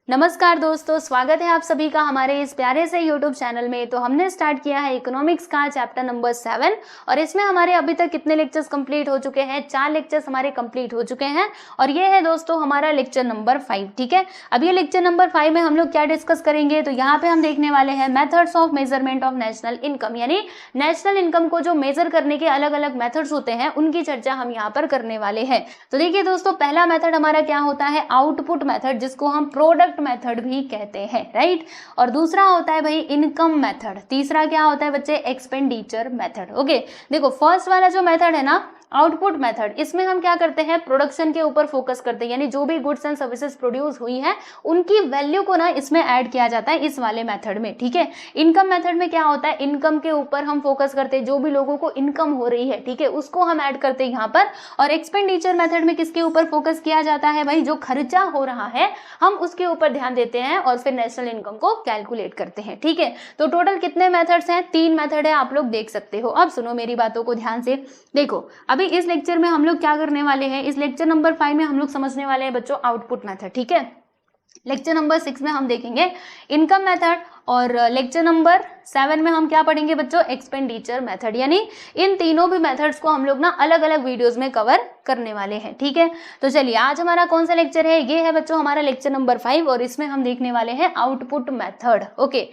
नमस्कार दोस्तों, स्वागत है आप सभी का हमारे इस प्यारे से YouTube चैनल में। तो हमने स्टार्ट किया है इकोनॉमिक्स का चैप्टर नंबर 7 और इसमें हमारे अभी तक कितने लेक्चर्स कंप्लीट हो चुके हैं? 4 लेक्चर्स हमारे कंप्लीट हो चुके हैं और ये है दोस्तों हमारा लेक्चर नंबर 5। ठीक है, अब ये लेक्चर नंबर 5 में हम लोग क्या डिस्कस करेंगे? तो यहाँ पे हम देखने वाले हैं methods of measurement of national income, यानी नेशनल इनकम को जो मेजर करने के अलग अलग मेथड्स होते हैं उनकी चर्चा हम यहाँ पर करने वाले हैं। तो देखिए दोस्तों, पहला मेथड हमारा क्या होता है? आउटपुट मेथड, जिसको हम प्रोडक्ट मेथड भी कहते हैं, राइट। और दूसरा होता है भाई इनकम मेथड। तीसरा क्या होता है बच्चे? Expenditure method. ओके, देखो फर्स्ट वाला जो मेथड है ना आउटपुट मेथड, इसमें हम क्या करते हैं? प्रोडक्शन के ऊपर फोकस करते हैं, यानी जो भी गुड्स एंड सर्विसेज प्रोड्यूस हुई हैं उनकी वैल्यू को ना इसमें ऐड किया जाता है इस वाले मेथड में। ठीक है, इनकम मेथड में क्या होता है? इनकम के ऊपर हम फोकस करते हैं, जो भी लोगों को इनकम हो रही है, ठीक है, उसको हम ऐड करते हैं यहाँ पर। और एक्सपेंडिचर मेथड में किसके ऊपर फोकस किया जाता है भाई? जो खर्चा हो रहा है हम उसके ऊपर ध्यान देते हैं और फिर नेशनल इनकम को कैलकुलेट करते हैं। ठीक है, तो टोटल कितने मेथड्स हैं? 3 मेथड है, आप लोग देख सकते हो। अब सुनो मेरी बातों को ध्यान से। देखो अभी इस लेक्चर में हम लोग क्या करने वाले हैं? इस लेक्चर नंबर 5 में हम लोग समझने वाले हैं बच्चों आउटपुट मेथड। ठीक है, लेक्चर नंबर 6 में हम देखेंगे इनकम मेथड और लेक्चर नंबर 7 में हम क्या पढ़ेंगे बच्चों? Expenditure method. यानी इन तीनों भी मेथड्स को हम लोग ना अलग अलग वीडियोस में कवर करने वाले हैं। ठीक है, तो चलिए आज हमारा कौन सा लेक्चर है? ये है बच्चों हमारा लेक्चर नंबर 5 और इसमें हम देखने वाले हैं आउटपुट मेथड। ओके,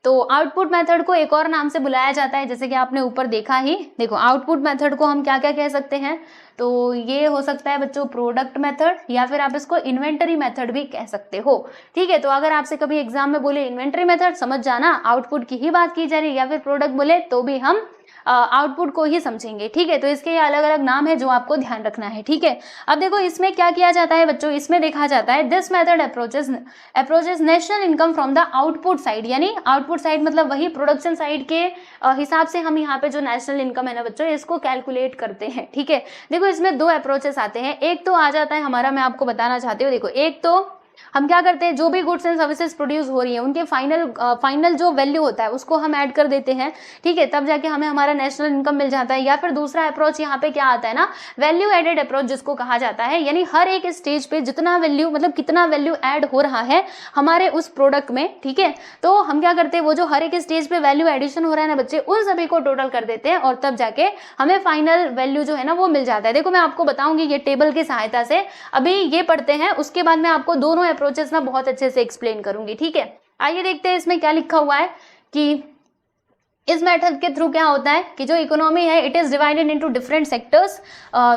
तो आउटपुट मेथड को एक और नाम से बुलाया जाता है, जैसे कि आपने ऊपर देखा ही। देखो आउटपुट मेथड को हम क्या क्या कह सकते हैं? तो ये हो सकता है बच्चों प्रोडक्ट मेथड, या फिर आप इसको इन्वेंटरी मेथड भी कह सकते हो। ठीक है, तो अगर आपसे कभी एग्जाम में बोले इन्वेंटरी मेथड, समझ जाना आउटपुट की ही बात की जा रही है, या फिर प्रोडक्ट बोले तो भी हम आउटपुट को ही समझेंगे। ठीक है, तो इसके अलग अलग नाम है जो आपको ध्यान रखना है। ठीक है, अब देखो इसमें क्या किया जाता है बच्चों? इसमें देखा जाता है this method approaches national income from the output side, यानी आउटपुट साइड मतलब वही प्रोडक्शन साइड के हिसाब से हम यहाँ पे जो नेशनल इनकम है ना बच्चों इसको कैलकुलेट करते हैं। ठीक है, देखो इसमें 2 अप्रोचेस आते हैं। एक तो आ जाता है हमारा, मैं आपको बताना चाहती हूँ, देखो एक तो हम क्या करते हैं, जो भी गुड्स एंड सर्विसेज प्रोड्यूस हो रही है उनके फाइनल जो वैल्यू होता है उसको हम ऐड कर देते हैं। ठीक है, तब जाके हमें हमारा नेशनल इनकम मिल जाता है। या फिर दूसरा अप्रोच यहाँ पे क्या आता है ना, वैल्यू एडेड अप्रोच जिसको कहा जाता है, यानी हर एक स्टेज पे जितना वैल्यू मतलब कितना वैल्यू ऐड हो रहा है हमारे उस प्रोडक्ट में, ठीक है, तो हम क्या करते हैं वो जो हर एक स्टेज पे वैल्यू एडिशन हो रहा है ना बच्चे, उन सभी को टोटल कर देते हैं और तब जाके हमें फाइनल वैल्यू जो है ना वो मिल जाता है। देखो मैं आपको बताऊंगी ये टेबल की सहायता से, अभी ये पढ़ते हैं, उसके बाद मैं आपको दोनों अप्रोचेस ना बहुत अच्छे से एक्सप्लेन करूंगी। ठीक है, आइए देखते हैं इसमें क्या लिखा हुआ है कि इस मेथड के थ्रू क्या होता है कि जो इकोनॉमी है it is divided into different sectors.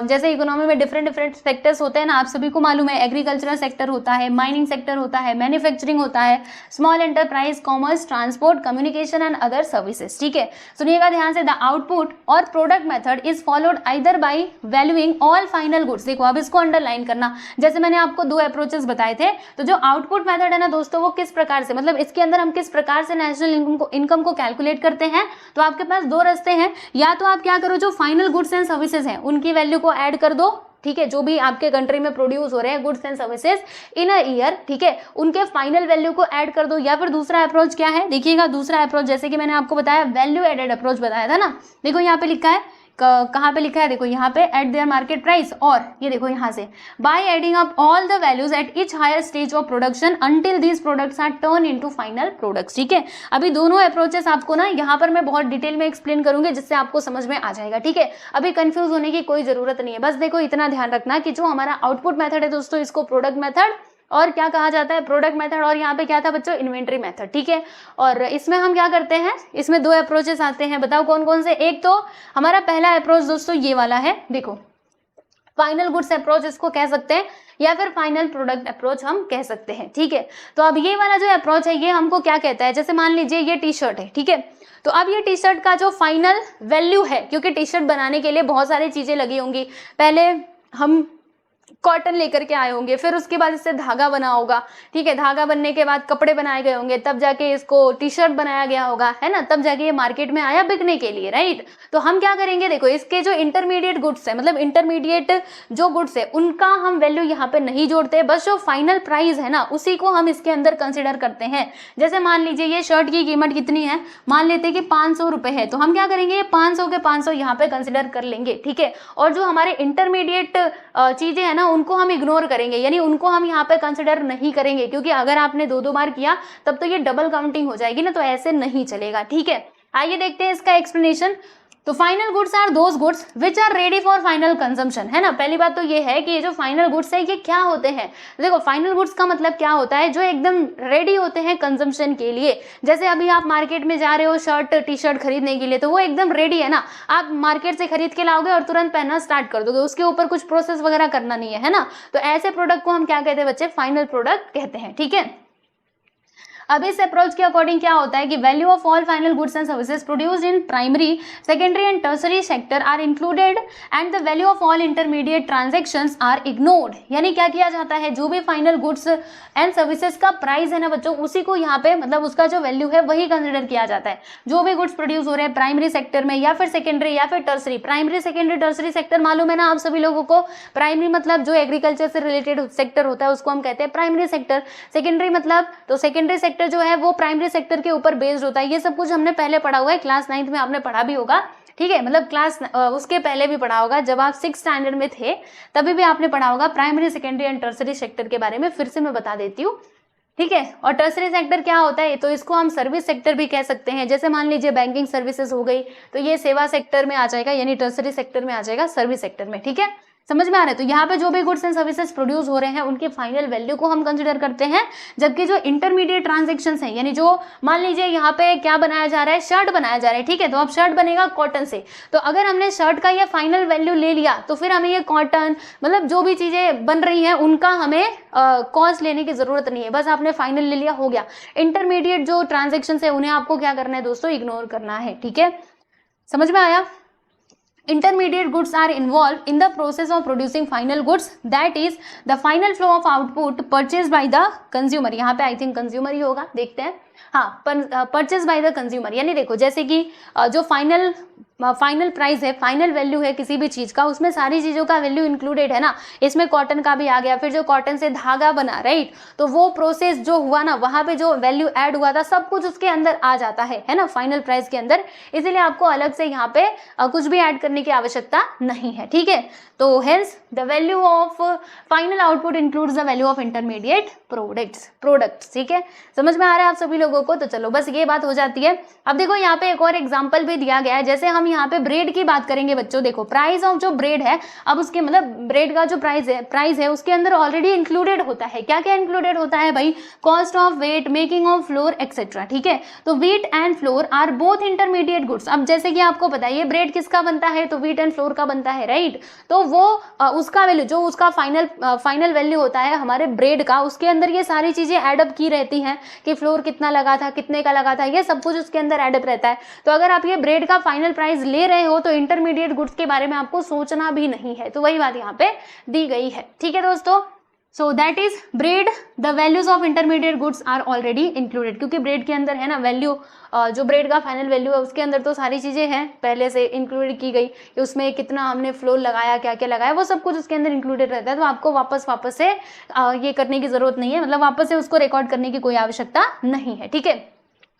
जैसे इकोनॉमी में डिफरेंट सेक्टर्स होते हैं ना, आप सभी को मालूम है, एग्रीकल्चरल सेक्टर होता है, माइनिंग सेक्टर होता है, मैन्युफैक्चरिंग होता है, small enterprise, commerce, transport, communication and other services. ठीक है, सुनिएगा ध्यान से। द आउटपुट और product method is followed either by valuing all final goods. देखो अब इसको अंडरलाइन करना, जैसे मैंने आपको 2 अप्रोचेस बताए थे, तो जो आउटपुट मेथड है ना दोस्तों वो किस प्रकार से, मतलब इसके अंदर हम किस प्रकार से नेशनल इनकम को कैलकुलेट करते हैं। तो आपके पास 2 रास्ते हैं, या तो आप क्या करो जो फाइनल गुड्स एंड सर्विसेज हैं उनकी वैल्यू को ऐड कर दो। ठीक है, जो भी आपके कंट्री में प्रोड्यूस हो रहे हैं goods and services in a year, ठीक है, उनके फाइनल वैल्यू को ऐड कर दो। या फिर दूसरा अप्रोच क्या है? देखिएगा दूसरा अप्रोच जैसे कि मैंने आपको बताया वैल्यू एडेड अप्रोच बताया था ना, देखो यहाँ पे लिखा है, कहाँ पे लिखा है? देखो यहाँ पे एट देयर मार्केट प्राइस, और ये देखो यहाँ से by adding up all the values at each higher stage of production until these products are turn into final products. ठीक है, अभी दोनों अप्रोचेस आपको ना यहाँ पर मैं बहुत डिटेल में एक्सप्लेन करूंगी जिससे आपको समझ में आ जाएगा। ठीक है, अभी कंफ्यूज होने की कोई जरूरत नहीं है, बस देखो इतना ध्यान रखना कि जो हमारा आउटपुट मेथड है दोस्तों इसको प्रोडक्ट मेथड और क्या कहा जाता है? प्रोडक्ट मेथड, और यहाँ पे क्या था बच्चों? Inventory method. ठीक है, और इसमें हम क्या करते हैं, इसमें 2 अप्रोचेस आते हैं, बताओ कौन कौन से? एक तो हमारा पहला अप्रोच दोस्तों ये वाला है, देखो फाइनल गुड्स अप्रोच इसको कह सकते हैं, या फिर फाइनल प्रोडक्ट अप्रोच हम कह सकते हैं। ठीक है, तो अब ये वाला जो अप्रोच है ये हमको क्या कहता है? जैसे मान लीजिए ये टी शर्ट है, ठीक है, तो अब ये टी शर्ट का जो फाइनल वैल्यू है, क्योंकि टी शर्ट बनाने के लिए बहुत सारी चीजें लगी होंगी, पहले हम कॉटन लेकर के आए होंगे, फिर उसके बाद इससे धागा बना होगा। ठीक है, धागा बनने के बाद कपड़े बनाए गए होंगे, तब जाके इसको टी शर्ट बनाया गया होगा, है ना, तब जाके ये मार्केट में आया बिकने के लिए, राइट। तो हम क्या करेंगे? देखो इसके जो इंटरमीडिएट गुड्स है, मतलब इंटरमीडिएट जो गुड्स है उनका हम वैल्यू यहाँ पे नहीं जोड़ते, बस जो फाइनल प्राइस है ना उसी को हम इसके अंदर कंसिडर करते हैं। जैसे मान लीजिए ये शर्ट की कीमत कितनी है, मान लेते हैं कि 500 रुपए है, तो हम क्या करेंगे? ये 500 के 500 यहाँ पे कंसिडर कर लेंगे। ठीक है, और जो हमारे इंटरमीडिएट चीजें है ना ना उनको हम इग्नोर करेंगे, यानी उनको हम यहाँ पे कंसिडर नहीं करेंगे, क्योंकि अगर आपने 2-2 बार किया तब तो ये डबल काउंटिंग हो जाएगी ना, तो ऐसे नहीं चलेगा। ठीक है, आइए देखते हैं इसका एक्सप्लेनेशन। तो final goods are those goods which are ready for final consumption, है ना। पहली बात तो ये है कि ये जो फाइनल गुड्स है ये क्या होते हैं। देखो फाइनल गुड्स का मतलब क्या होता है, जो एकदम रेडी होते हैं कंजम्पशन के लिए। जैसे अभी आप मार्केट में जा रहे हो शर्ट टी शर्ट खरीदने के लिए, तो वो एकदम रेडी है ना, आप मार्केट से खरीद के लाओगे और तुरंत पहनना स्टार्ट कर दोगे, उसके ऊपर कुछ प्रोसेस वगैरह करना नहीं है ना। तो ऐसे प्रोडक्ट को हम क्या कहते हैं बच्चे, फाइनल प्रोडक्ट कहते हैं। ठीक है, अब इस अप्रोच के अकॉर्डिंग क्या होता है कि value of all final goods and services produced in primary, secondary and tertiary sector are included and the value of all intermediate transactions are ignored. यानी क्या किया जाता है, जो भी फाइनल गुड्स एंड सर्विसेज का प्राइस है ना बच्चों, उसी को यहाँ पे मतलब उसका जो वैल्यू है वही कंसिडर किया जाता है। जो भी गुड्स प्रोड्यूस हो रहे हैं प्राइमरी सेक्टर में या फिर सेकेंडरी या फिर tertiary, primary secondary tertiary sector मालूम है ना आप सभी लोगों को। प्राइमरी मतलब जो एग्रीकल्चर से रिलेटेड सेक्टर होता है उसको हम कहते हैं प्राइमरी सेक्टर। सेकेंडरी मतलब, तो सेकेंडरी सेक्टर जो है वो प्राइमरी सेक्टर के ऊपर बेस्ड होता है। ये सब कुछ हमने पहले पढ़ा हुआ है, क्लास 9th में आपने पढ़ा भी होगा। ठीक है, मतलब क्लास उसके पहले भी पढ़ा होगा, जब आप 6th स्टैंडर्ड में थे तभी भी आपने पढ़ा होगा primary secondary and tertiary sector के बारे में। फिर से मैं बता देती हूँ। ठीक है, और टर्सरी सेक्टर क्या होता है, तो इसको हम सर्विस सेक्टर भी कह सकते हैं। जैसे मान लीजिए बैंकिंग सर्विसेज हो गई, तो ये सेवा सेक्टर में आ जाएगा, यानी टर्सरी सेक्टर में आ जाएगा, सर्विस सेक्टर में। ठीक है, समझ में आ रहा है। तो यहाँ पे जो भी गुड्स एंड सर्विसेज प्रोड्यूस हो रहे हैं उनके फाइनल वैल्यू को हम कंसिडर करते हैं। जबकि जो इंटरमीडिएट ट्रांजैक्शंस हैं, यानी जो मान लीजिए यहाँ पे क्या बनाया जा रहा है, शर्ट बनाया जा रहा है। ठीक है, तो अब शर्ट बनेगा कॉटन से, तो अगर हमने शर्ट का ये फाइनल वैल्यू ले लिया तो फिर हमें ये कॉटन मतलब जो भी चीजें बन रही हैं उनका हमें कॉस्ट लेने की जरूरत नहीं है, बस आपने फाइनल ले लिया, हो गया। इंटरमीडिएट जो ट्रांजेक्शन है उन्हें आपको क्या करना है दोस्तों, इग्नोर करना है। ठीक है, समझ में आया। Intermediate goods are involved in the process of producing final goods, that is the final flow of output purchased by the consumer। यहाँ पे आई थिंक कंज्यूमर ही होगा, देखते हैं। हाँ, परचेज बाय द कंज्यूमर, यानी देखो जैसे कि जो फाइनल प्राइस है, फाइनल वैल्यू है किसी भी चीज का, उसमें सारी चीजों का वैल्यू इंक्लूडेड है ना। इसमें कॉटन का भी आ गया, फिर जो कॉटन से धागा बना, राइट, तो वो प्रोसेस जो हुआ ना, वहां पे जो वैल्यू ऐड हुआ था सब कुछ उसके अंदर आ जाता है ना, फाइनल प्राइस के अंदर। इसीलिए आपको अलग से यहाँ पे कुछ भी ऐड करने की आवश्यकता नहीं है। ठीक है, तो hence the value of final output includes the value of intermediate products. ठीक है, समझ में आ रहा है आप सभी लोगों को। तो चलो बस ये बात हो जाती है। अब देखो यहाँ पे एक और एग्जांपल भी दिया गया है। जैसे हम यहाँ पे ब्रेड की बात करेंगे बच्चों, देखो प्राइस ऑफ जो ब्रेड है, अब उसके मतलब ब्रेड का जो प्राइस है उसके अंदर ऑलरेडी इंक्लूडेड होता है। क्या क्या इंक्लूडेड होता है भाई, cost of wheat, making of flour etcetera. ठीक है, तो wheat and flour are both intermediate goods. अब जैसे कि आपको पता है ये ब्रेड किसका बनता है, तो व्हीट एंड फ्लोर का बनता है, राइट। तो वो उसका वैल्यू, जो उसका फाइनल वैल्यू होता है हमारे ब्रेड का, उसके अंदर ये सारी चीजें एडअप की रहती हैं कि फ्लोर कितना लगा था, कितने का लगा था, ये सब कुछ उसके अंदर एडअप रहता है। तो अगर आप ये ब्रेड का फाइनल प्राइस ले रहे हो तो इंटरमीडिएट गुड्स के बारे में आपको सोचना भी नहीं है। तो वही बात यहाँ पे दी गई है। ठीक है दोस्तों, so that is bread, the values of intermediate goods are already included, क्योंकि ब्रेड के अंदर है ना वैल्यू, जो ब्रेड का फाइनल वैल्यू है उसके अंदर तो सारी चीजें हैं पहले से इंक्लूडेड की गई, कि उसमें कितना हमने फ्लोर लगाया, क्या क्या लगाया, वो सब कुछ उसके अंदर इंक्लूडेड रहता है। तो आपको वापस से ये करने की जरूरत नहीं है, मतलब वापस से उसको रिकॉर्ड करने की कोई आवश्यकता नहीं है। ठीक है,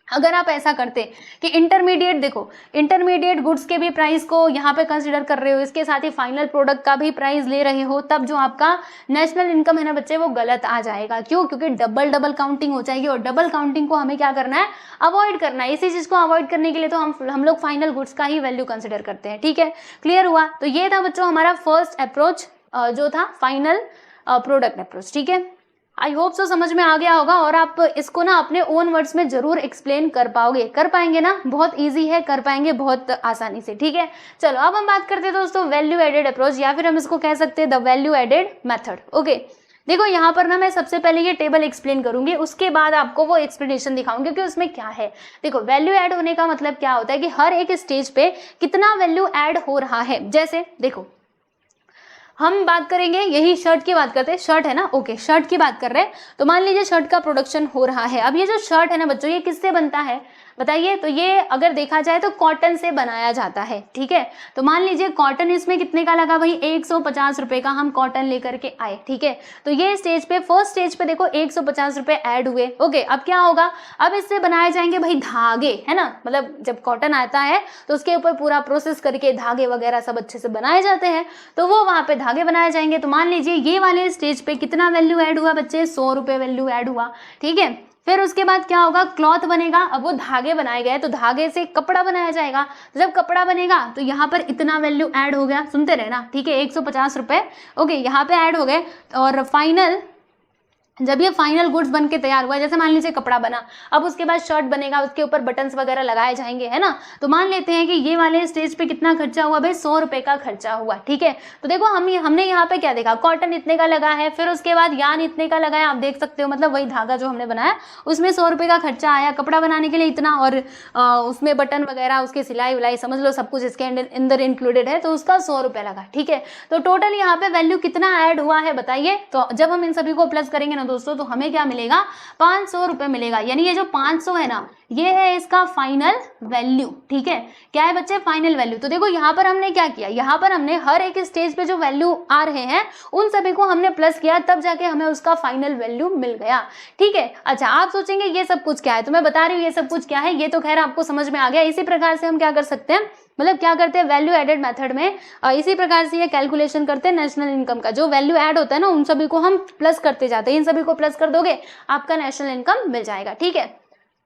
अगर आप ऐसा करते कि इंटरमीडिएट, देखो इंटरमीडिएट गुड्स के भी प्राइस को यहाँ पे कंसीडर कर रहे हो, इसके साथ ही फाइनल प्रोडक्ट का भी प्राइस ले रहे हो, तब जो आपका नेशनल इनकम है ना बच्चे वो गलत आ जाएगा। क्यों? क्योंकि डबल काउंटिंग हो जाएगी, और डबल काउंटिंग को हमें क्या करना है, अवॉइड करना है। इसी चीज को अवॉइड करने के लिए तो हम लोग फाइनल गुड्स का ही वैल्यू कंसिडर करते हैं। ठीक है, क्लियर हुआ। तो ये था बच्चों हमारा फर्स्ट अप्रोच जो था फाइनल प्रोडक्ट अप्रोच। ठीक है, आई होप सो समझ में आ गया होगा, और आप इसको ना अपने ओन वर्ड्स में जरूर एक्सप्लेन कर पाएंगे ना, बहुत इजी है, कर पाएंगे बहुत आसानी से। ठीक है, चलो अब हम बात करते हैं दोस्तों वैल्यू एडेड अप्रोच, या फिर हम इसको कह सकते हैं the value added method. Okay, देखो यहाँ पर ना मैं सबसे पहले ये टेबल एक्सप्लेन करूंगी, उसके बाद आपको वो एक्सप्लेनेशन दिखाऊंगी कि उसमें क्या है। देखो वैल्यू ऐड होने का मतलब क्या होता है कि हर एक स्टेज पे कितना वैल्यू ऐड हो रहा है। जैसे देखो हम बात करेंगे, यही शर्ट की बात करते हैं, शर्ट है ना, ओके शर्ट की बात कर रहे हैं। तो मान लीजिए शर्ट का प्रोडक्शन हो रहा है। अब ये जो शर्ट है ना बच्चों, ये किससे बनता है बताइए? तो ये अगर देखा जाए तो कॉटन से बनाया जाता है। ठीक है, तो मान लीजिए कॉटन इसमें कितने का लगा भाई, 150 रुपए का हम कॉटन लेकर के आए। ठीक है, तो ये स्टेज पे, फर्स्ट स्टेज पे देखो 150 रुपए ऐड हुए। ओके, अब क्या होगा, अब इससे बनाए जाएंगे भाई धागे, है ना, मतलब जब कॉटन आता है तो उसके ऊपर पूरा प्रोसेस करके धागे वगैरह सब अच्छे से बनाए जाते हैं, तो वो वहां पे धागे बनाए जाएंगे। तो मान लीजिए ये वाले स्टेज पे कितना वैल्यू ऐड हुआ बच्चे, 100 रुपये वैल्यू ऐड हुआ, ठीक है। फिर उसके बाद क्या होगा, क्लॉथ बनेगा। अब वो धागे बनाए गए तो धागे से कपड़ा बनाया जाएगा। तो जब कपड़ा बनेगा तो यहाँ पर इतना वैल्यू ऐड हो गया, सुनते रहना, ठीक है, 150 रुपये, ओके, यहाँ पे ऐड हो गए। और फाइनल, जब ये फाइनल गुड्स बन के तैयार हुआ, जैसे मान लीजिए कपड़ा बना, अब उसके बाद शर्ट बनेगा, उसके ऊपर बटन्स वगैरह लगाए जाएंगे, है ना। तो मान लेते हैं कि ये वाले स्टेज पे कितना खर्चा हुआ भाई, 100 रुपये का खर्चा हुआ, ठीक है। तो देखो हमने यहाँ पे क्या देखा, कॉटन इतने का लगा है, फिर उसके बाद यान इतने का लगाया, आप देख सकते हो, मतलब वही धागा जो हमने बनाया उसमें 100 रुपये का खर्चा आया, कपड़ा बनाने के लिए इतना, और उसमें बटन वगैरह, उसकी सिलाई विलाई, समझ लो सब कुछ इसके अंदर इंक्लूडेड है, तो उसका 100 रुपये लगा, ठीक है। तो टोटल यहाँ पे वैल्यू कितना ऐड हुआ है बताइए। तो जब हम इन सभी को प्लस करेंगे ना दोस्तों, तो हमें मिलेगा 500 रुपए मिलेगा। यानी ये जो 500 है ना, ये है इसका फाइनल वैल्यू, ठीक है। क्या है बच्चे, फाइनल वैल्यू। तो देखो यहाँ पर हमने क्या किया, यहाँ पर हमने हर एक स्टेज पे जो वैल्यू आ रहे हैं उन सभी को हमने प्लस किया, तब जाके हमें उसका फाइनल वैल्यू मिल गया, ठीक है। अच्छा, आप सोचेंगे ये सब कुछ क्या है, तो मैं बता रही हूँ ये सब कुछ क्या है, ये तो खैर आपको समझ में आ गया। इसी प्रकार से हम क्या कर सकते हैं, मतलब क्या करते हैं, वैल्यू एडेड मेथड में इसी प्रकार से ये कैलकुलेशन करते हैं नेशनल इनकम का। जो वैल्यू ऐड होता है ना, उन सभी को हम प्लस करते जाते हैं, इन सभी को प्लस कर दोगे आपका नेशनल इनकम मिल जाएगा, ठीक है।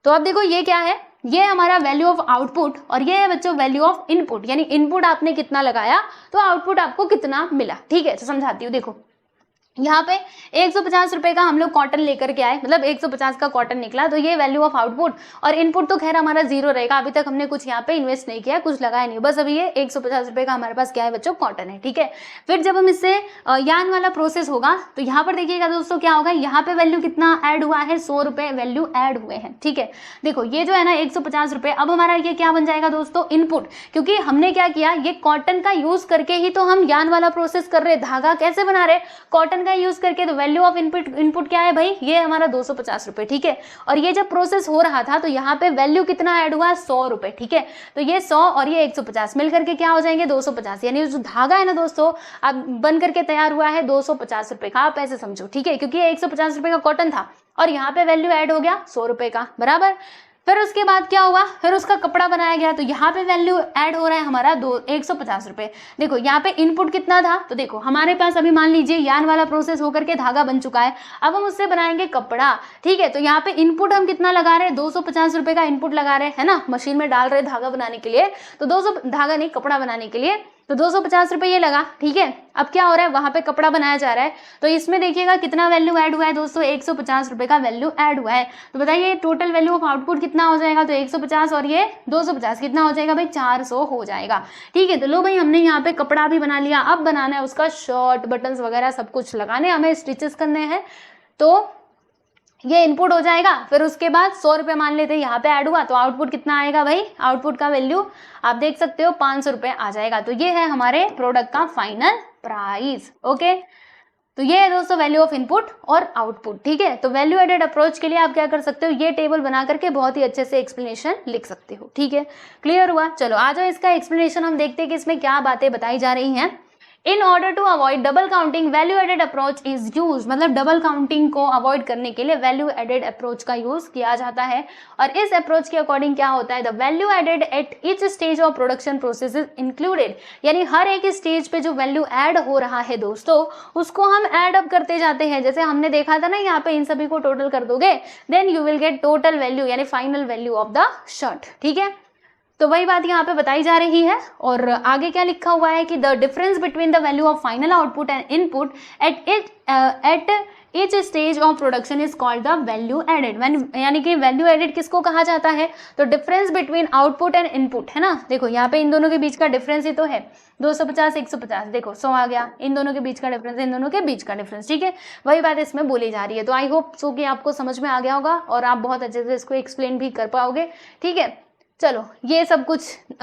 तो अब देखो ये क्या है, ये हमारा वैल्यू ऑफ आउटपुट, और ये है बच्चों वैल्यू ऑफ इनपुट, यानी इनपुट आपने कितना लगाया तो आउटपुट आपको कितना मिला, ठीक है। तो समझाती हूँ, देखो यहाँ पे 150 रुपए का हम लोग कॉटन लेकर के आए, मतलब 150 का कॉटन निकला, तो ये वैल्यू ऑफ आउटपुट। और इनपुट तो खैर हमारा 0 रहेगा, अभी तक हमने कुछ यहाँ पे इन्वेस्ट नहीं किया, कुछ लगाया नहीं, बस अभी ये 150 रुपए का हमारे पास क्या है बच्चों, कॉटन है, ठीक है। फिर जब हम इससे यान वाला प्रोसेस होगा, तो यहाँ पर देखिएगा दोस्तों क्या होगा, यहाँ पे वैल्यू कितना ऐड हुआ है, 100 रुपए वैल्यू ऐड हुए हैं, ठीक है। देखो ये जो है ना 150 रुपए, अब हमारा ये क्या बन जाएगा दोस्तों, इनपुट। क्योंकि हमने क्या किया, ये कॉटन का यूज करके ही तो हम यान वाला प्रोसेस कर रहे, धागा कैसे बना रहे, कॉटन का यूज करके। तो वैल्यू ऑफ इनपुट क्या है भाई, ये हमारा 250 रुपए, ठीक है। और ये जब प्रोसेस हो रहा था तो यहाँ पे वैल्यू कितना ऐड हुआ, 100 रुपए, ठीक है। तो ये 100 और ये 150 मिल करके क्या हो जाएंगे, 250। यानी जो धागा है ना दोस्तों, अब बन करके तैयार हुआ है 250 रुपए का, आप ऐसे समझो, ठीक है। क्योंकि ये 150 रुपए का कॉटन था और यहाँ पे वैल्यू ऐड हो गया 100 रुपए का, बराबर। फिर उसके बाद क्या हुआ, फिर उसका कपड़ा बनाया गया, तो यहाँ पे वैल्यू ऐड हो रहा है हमारा 150 रुपए। देखो यहाँ पे इनपुट कितना था, तो देखो हमारे पास अभी मान लीजिए यान वाला प्रोसेस होकर के धागा बन चुका है, अब हम उससे बनाएंगे कपड़ा, ठीक है। तो यहाँ पे इनपुट हम कितना लगा रहे हैं, 250 रुपए का इनपुट लगा रहे हैं ना, मशीन में डाल रहे धागा बनाने के लिए, तो 200 धागा नहीं, कपड़ा बनाने के लिए, तो 250 रुपए ये लगा, ठीक है। अब क्या हो रहा है, वहां पे कपड़ा बनाया जा रहा है, तो इसमें देखिएगा कितना वैल्यू ऐड हुआ है दोस्तों, 150 रुपए का वैल्यू ऐड हुआ है। तो बताइए टोटल वैल्यू ऑफ आउटपुट कितना हो जाएगा, तो 150 और ये 250 कितना हो जाएगा भाई, 400 हो जाएगा, ठीक है। तो लो भाई हमने यहाँ पे कपड़ा भी बना लिया, अब बनाना है उसका शर्ट, बटन्स वगैरह सब कुछ लगाने, हमें स्टिचेस करने हैं, तो ये इनपुट हो जाएगा। फिर उसके बाद 100 रुपये मान लेते हैं यहाँ पे ऐड हुआ, तो आउटपुट कितना आएगा भाई, आउटपुट का वैल्यू आप देख सकते हो 500 रुपये आ जाएगा। तो ये है हमारे प्रोडक्ट का फाइनल प्राइस, ओके। तो ये है दोस्तों वैल्यू ऑफ इनपुट और आउटपुट, ठीक है। तो वैल्यू एडेड अप्रोच के लिए आप क्या कर सकते हो, ये टेबल बना करके बहुत ही अच्छे से एक्सप्लेनेशन लिख सकते हो, ठीक है। क्लियर हुआ, चलो आ जाओ इसका एक्सप्लेनेशन हम देखते हैं कि इसमें क्या बातें बताई जा रही हैं। In order to avoid double counting value added approach is use, मतलब डबल काउंटिंग को अवॉइड करने के लिए वैल्यू एडेड अप्रोच का यूज किया जाता है। और इस अप्रोच के अकॉर्डिंग क्या होता है, the value added at each stage of production process is included, यानी हर एक स्टेज पे जो वैल्यू ऐड हो रहा है दोस्तों, उसको हम ऐड अप करते जाते हैं। जैसे हमने देखा था ना, यहाँ पे इन सभी को टोटल कर दोगे, then you will get total value, यानी final value of the shirt, ठीक है। तो वही बात यहाँ पे बताई जा रही है। और आगे क्या लिखा हुआ है कि the difference between the value of final output and input at each stage of production is called the value added. यानी कि वैल्यू एडेड किसको कहा जाता है, तो difference between output and input, है ना। देखो यहाँ पे इन दोनों के बीच का डिफरेंस ही तो है, 250 150, देखो 100 आ गया, इन दोनों के बीच का डिफरेंस, इन दोनों के बीच का डिफरेंस, ठीक है। वही बात इसमें बोली जा रही है। तो आई होप सो कि आपको समझ में आ गया होगा और आप बहुत अच्छे से इसको एक्सप्लेन भी कर पाओगे, ठीक है। चलो ये सब कुछ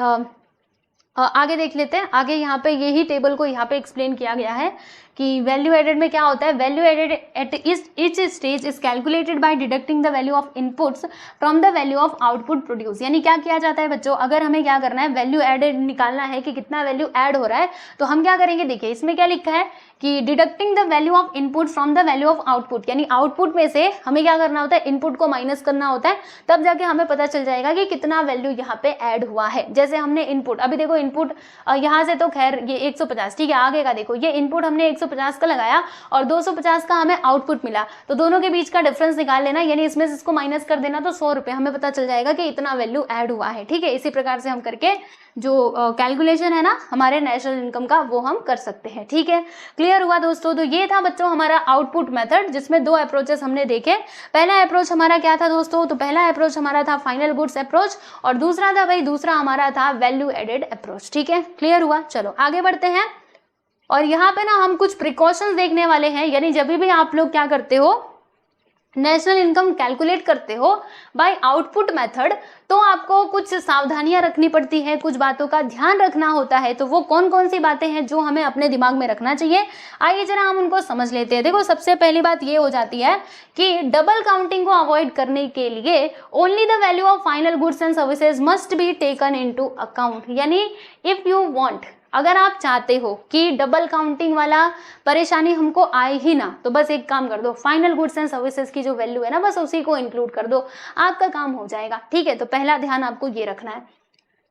आगे देख लेते हैं। आगे यहाँ पे यही टेबल को यहाँ पे एक्सप्लेन किया गया है कि वैल्यू एडेड में क्या होता है, value added at each stage is calculated by deducting the value of inputs from the value of output produce. यानी क्या किया जाता है बच्चों, अगर हमें क्या करना है, वैल्यू एडेड निकालना है कि कितना वैल्यू ऐड हो रहा है, तो हम क्या करेंगे, देखिए इसमें क्या लिखा है कि deducting the value of input from the value of output, यानी आउटपुट में से हमें क्या करना होता है, इनपुट को माइनस करना होता है, तब जाके हमें पता चल जाएगा कि कितना वैल्यू यहाँ पे ऐड हुआ है। जैसे हमने इनपुट, अभी देखो इनपुट यहाँ से तो खैर ये 150, ठीक है, आगे का देखो, ये इनपुट हमने 150 का लगाया और 250 का हमें आउटपुट मिला, तो दोनों के बीच का डिफरेंस निकाल लेना, यानी इसमें से इसको माइनस कर देना, तो 100 रुपये हमें पता चल जाएगा कि इतना वैल्यू ऐड हुआ है। ठीक है, इसी प्रकार से हम करके जो कैलकुलेशन है ना हमारे नेशनल इनकम का वो हम कर सकते हैं। ठीक है, क्लियर हुआ दोस्तों? तो ये था बच्चों हमारा आउटपुट मेथड, जिसमें 2 अप्रोचेस हमने देखे। पहला अप्रोच हमारा क्या था दोस्तों? तो पहला अप्रोच हमारा था फाइनल गुड्स अप्रोच, और दूसरा था भाई, दूसरा हमारा था वैल्यू एडेड अप्रोच। ठीक है, क्लियर हुआ? चलो आगे बढ़ते हैं। और यहाँ पे ना हम कुछ प्रिकॉशंस देखने वाले हैं, यानी जब भी आप लोग क्या करते हो, नेशनल इनकम कैलकुलेट करते हो बाय आउटपुट मेथड, तो आपको कुछ सावधानियां रखनी पड़ती है, कुछ बातों का ध्यान रखना होता है। तो वो कौन कौन सी बातें हैं जो हमें अपने दिमाग में रखना चाहिए, आइए जरा हम उनको समझ लेते हैं। देखो, सबसे पहली बात ये हो जाती है कि डबल काउंटिंग को अवॉइड करने के लिए only the value of final goods and services must be taken into account. यानी इफ यू वांट, अगर आप चाहते हो कि डबल काउंटिंग वाला परेशानी हमको आए ही ना, तो बस एक काम कर दो, फाइनल गुड्स एंड सर्विसेज की जो वैल्यू है ना, बस उसी को इंक्लूड कर दो, आपका काम हो जाएगा। ठीक है, तो पहला ध्यान आपको ये रखना है।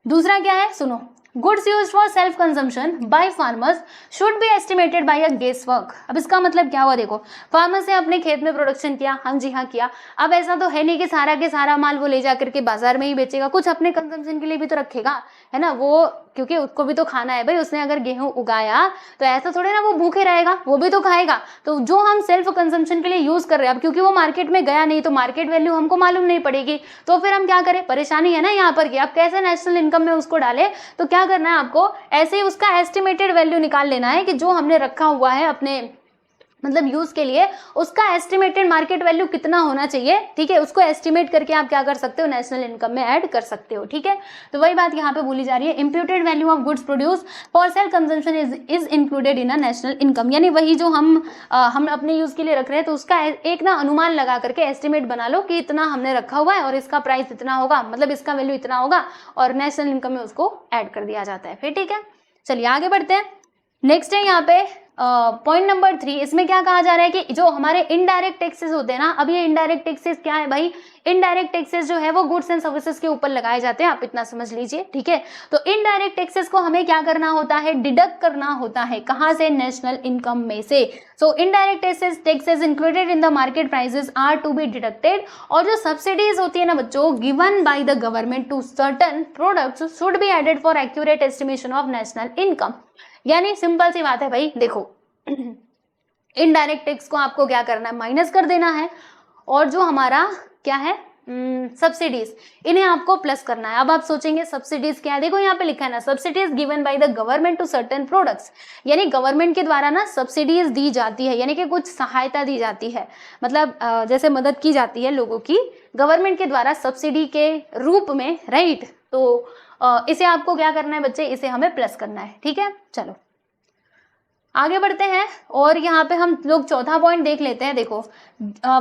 दूसरा क्या है, सुनो, goods used for self consumption by farmers should be estimated by a guess work. अब इसका मतलब क्या हुआ? देखो, फार्मर्स ने अपने खेत में प्रोडक्शन किया, हाँ जी हाँ किया। अब ऐसा तो है नहीं कि सारा के सारा माल वो ले जा करके बाजार में ही बेचेगा, कुछ अपने कंजम्पशन के लिए भी तो रखेगा, है ना, वो क्योंकि उसको भी तो खाना है भाई। उसने अगर गेहूं उगाया तो ऐसा थोड़े ना वो भूखे रहेगा, वो भी तो खाएगा। तो जो हम सेल्फ कंजम्पशन के लिए यूज कर रहे हैं, अब क्योंकि वो मार्केट में गया नहीं, तो मार्केट वैल्यू हमको मालूम नहीं पड़ेगी, तो फिर हम क्या करें? परेशानी है ना यहाँ पर कि अब कैसे नेशनल इनकम में उसको डाले। तो क्या करना है आपको, ऐसे ही उसका एस्टिमेटेड वैल्यू निकाल लेना है कि जो हमने रखा हुआ है अपने मतलब यूज के लिए, उसका एस्टिमेटेड मार्केट वैल्यू कितना होना चाहिए। ठीक है, उसको एस्टिमेट करके आप क्या कर सकते हो? नेशनल इनकम में ऐड कर सकते हो। ठीक है, तो वही बात यहाँ पे बोली जा रही है, imputed value of goods produce for self consumption is included in a national income. यानी वही जो हम अपने यूज के लिए रख रहे हैं, तो उसका एक ना अनुमान लगा करके एस्टिमेट बना लो कि इतना हमने रखा हुआ है और इसका प्राइस इतना होगा, मतलब इसका वैल्यू इतना होगा, और नेशनल इनकम में उसको ऐड कर दिया जाता है। फिर ठीक है, चलिए आगे बढ़ते हैं। नेक्स्ट है यहाँ पे पॉइंट नंबर 3। इसमें क्या कहा जा रहा है कि जो हमारे इनडायरेक्ट टैक्सेस होते हैं ना, अब ये इनडायरेक्ट टैक्सेस क्या है भाई? इनडायरेक्ट टैक्सेस जो है वो गुड्स एंड सर्विसेज के ऊपर लगाए जाते हैं, आप इतना समझ लीजिए। ठीक है, तो इनडायरेक्ट टैक्सेस को हमें क्या करना होता है? डिडक्ट करना होता है। कहाँ से? नेशनल इनकम में से। So indirect taxes included in the market prices are to be deducted. और जो सब्सिडीज होती है ना बच्चों, given by the government to certain products should be added for accurate estimation of national income. यानी simple सी बात है भाई, देखो इनडायरेक्ट टैक्स को आपको क्या करना है? माइनस कर देना है, और जो हमारा क्या है सब्सिडीज, इन्हें आपको प्लस करना है। अब आप सोचेंगे सब्सिडीज क्या है? देखो यहाँ पे लिखा है ना, subsidies given by the government to certain products. यानी गवर्नमेंट के द्वारा ना सब्सिडीज दी जाती है, यानी कि कुछ सहायता दी जाती है, मतलब जैसे मदद की जाती है लोगों की गवर्नमेंट के द्वारा सब्सिडी के रूप में, राइट। तो इसे आपको क्या करना है बच्चे? इसे हमें प्लस करना है। ठीक है, चलो आगे बढ़ते हैं। और यहाँ पे हम लोग चौथा पॉइंट देख लेते हैं। देखो,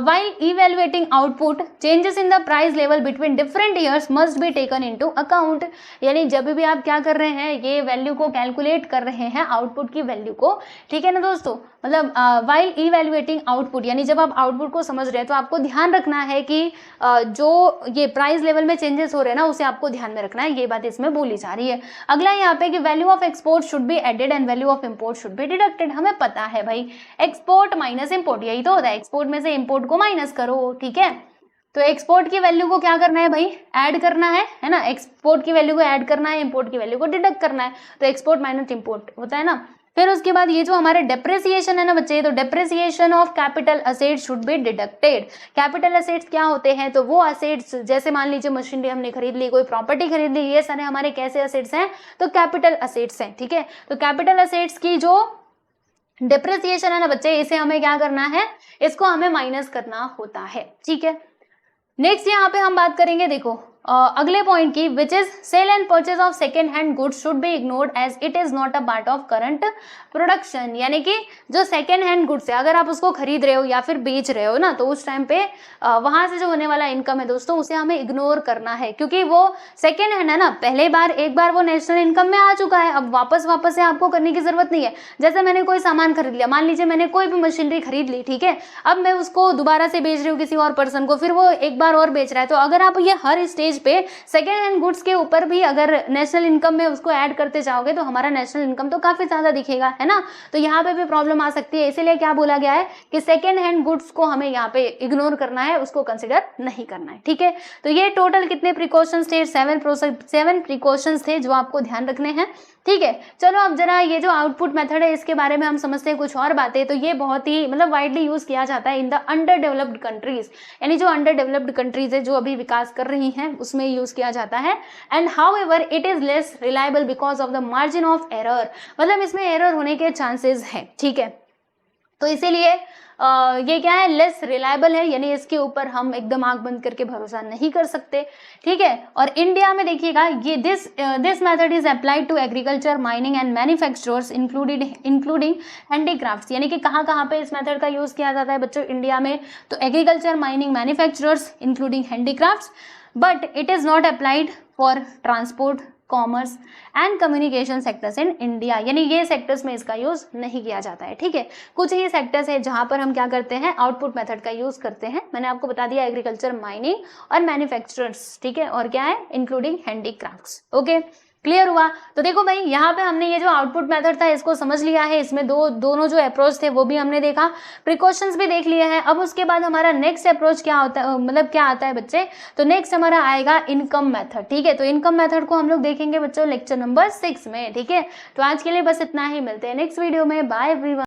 while evaluating output, changes in the price level between different years must be taken into account। यानी जब भी आप क्या कर रहे हैं, ये वैल्यू को कैलकुलेट कर रहे हैं, आउटपुट की वैल्यू को, ठीक है ना दोस्तों, मतलब while evaluating output, यानी जब आप आउटपुट को समझ रहे हैं तो आपको ध्यान रखना है कि जो ये प्राइस लेवल में चेंजेस हो रहे हैं ना, उसे आपको ध्यान में रखना है, ये बात इसमें बोली जा रही है। अगला यहाँ पे कि value of export should be added and value of import should be deducted. हमें पता है भाई, एक्सपोर्ट माइनस इम्पोर्ट, यही तो होता है, एक्सपोर्ट में से इंपोर्ट को माइनस करो। ठीक है, तो एक्सपोर्ट की वैल्यू को क्या करना है भाई? ऐड करना है ना, एक्सपोर्ट की वैल्यू को ऐड करना है, इंपोर्ट की वैल्यू को डिडक्ट करना है। तो एक्सपोर्ट माइनस इंपोर्ट होता है ना। फिर उसके बाद ये जो हमारे डेप्रिसिएशन है ना बच्चे, तो depreciation of capital assets should be deducted. Capital assets क्या होते हैं? तो वो असेट्स, जैसे मान लीजिए मशीनरी हमने खरीद ली, कोई प्रॉपर्टी खरीद ली, ये सारे हमारे कैसे असेट्स हैं? तो कैपिटल असेट्स हैं। ठीक है, तो कैपिटल असेट्स की जो डेप्रिसिएशन है ना बच्चे, इसे हमें क्या करना है? इसको हमें माइनस करना होता है। ठीक है, नेक्स्ट यहाँ पे हम बात करेंगे, देखो अगले पॉइंट की, which is sale and purchase of second hand goods should be ignored as it is not a part of current production. यानी कि जो सेकेंड हैंड गुड्स है, अगर आप उसको खरीद रहे हो या फिर बेच रहे हो ना, तो उस टाइम पे वहां से जो होने वाला इनकम है दोस्तों, उसे हमें इग्नोर करना है, क्योंकि वो सेकेंड हैंड है ना, पहले बार एक बार वो नेशनल इनकम में आ चुका है, अब वापस से आपको करने की जरूरत नहीं है। जैसे मैंने कोई सामान खरीद लिया, मान लीजिए मैंने कोई भी मशीनरी खरीद ली, ठीक है, अब मैं उसको दोबारा से बेच रही हूँ किसी और पर्सन को, फिर वो एक बार और बेच रहा है, तो अगर आप ये हर स्टेज स्टेज पे सेकेंड हैंड गुड्स के ऊपर भी अगर नेशनल इनकम में उसको ऐड करते जाओगे तो हमारा नेशनल इनकम तो काफी ज्यादा दिखेगा, है ना। तो यहाँ पे भी प्रॉब्लम आ सकती है, इसीलिए क्या बोला गया है कि सेकेंड हैंड गुड्स को हमें यहाँ पे इग्नोर करना है, उसको कंसिडर नहीं करना है, ठीक है। तो ये टोटल कितने प्रिकॉशंस थे, 7 प्रिकॉशंस थे जो आपको ध्यान रखने हैं, ठीक है। चलो अब जरा ये जो आउटपुट मेथड है इसके बारे में हम समझते हैं कुछ और बातें। तो ये बहुत ही मतलब वाइडली यूज किया जाता है in the under developed countries, यानी जो अंडर डेवलप्ड कंट्रीज है जो अभी विकास कर रही हैं उसमें यूज किया जाता है। And however it is less reliable because of the margin of error, मतलब इसमें एरर होने के चांसेस है, ठीक है। तो इसीलिए ये क्या है, लेस रिलायबल है, यानी इसके ऊपर हम एकदम आंख बंद करके भरोसा नहीं कर सकते, ठीक है। और इंडिया में देखिएगा ये this method is applied to agriculture, mining and manufacturers including handicrafts, यानी कि कहाँ कहाँ पे इस मेथड का यूज किया जाता है बच्चों इंडिया में, तो agriculture, mining, manufacturers including handicrafts, but it is not applied for transport, commerce and communication sectors in India, यानी ये सेक्टर्स में इसका यूज नहीं किया जाता है, ठीक है। कुछ ही सेक्टर्स है जहां पर हम क्या करते हैं, आउटपुट मेथड का यूज करते हैं। मैंने आपको बता दिया एग्रीकल्चर, माइनिंग और मैन्युफैक्चरर्स, ठीक है, और क्या है इंक्लूडिंग हैंडीक्राफ्ट्स, ओके, क्लियर हुआ। तो देखो भाई यहाँ पे हमने ये जो आउटपुट मेथड था इसको समझ लिया है, इसमें दोनों जो अप्रोच थे वो भी हमने देखा, प्रिकॉशंस भी देख लिए हैं। अब उसके बाद हमारा नेक्स्ट अप्रोच क्या होता है, मतलब क्या आता है बच्चे, तो नेक्स्ट हमारा आएगा इनकम मेथड, ठीक है। तो इनकम मेथड को हम लोग देखेंगे बच्चों लेक्चर नंबर 6 में, ठीक है। तो आज के लिए बस इतना ही, मिलते हैं नेक्स्ट वीडियो में, बाय एवरीवन।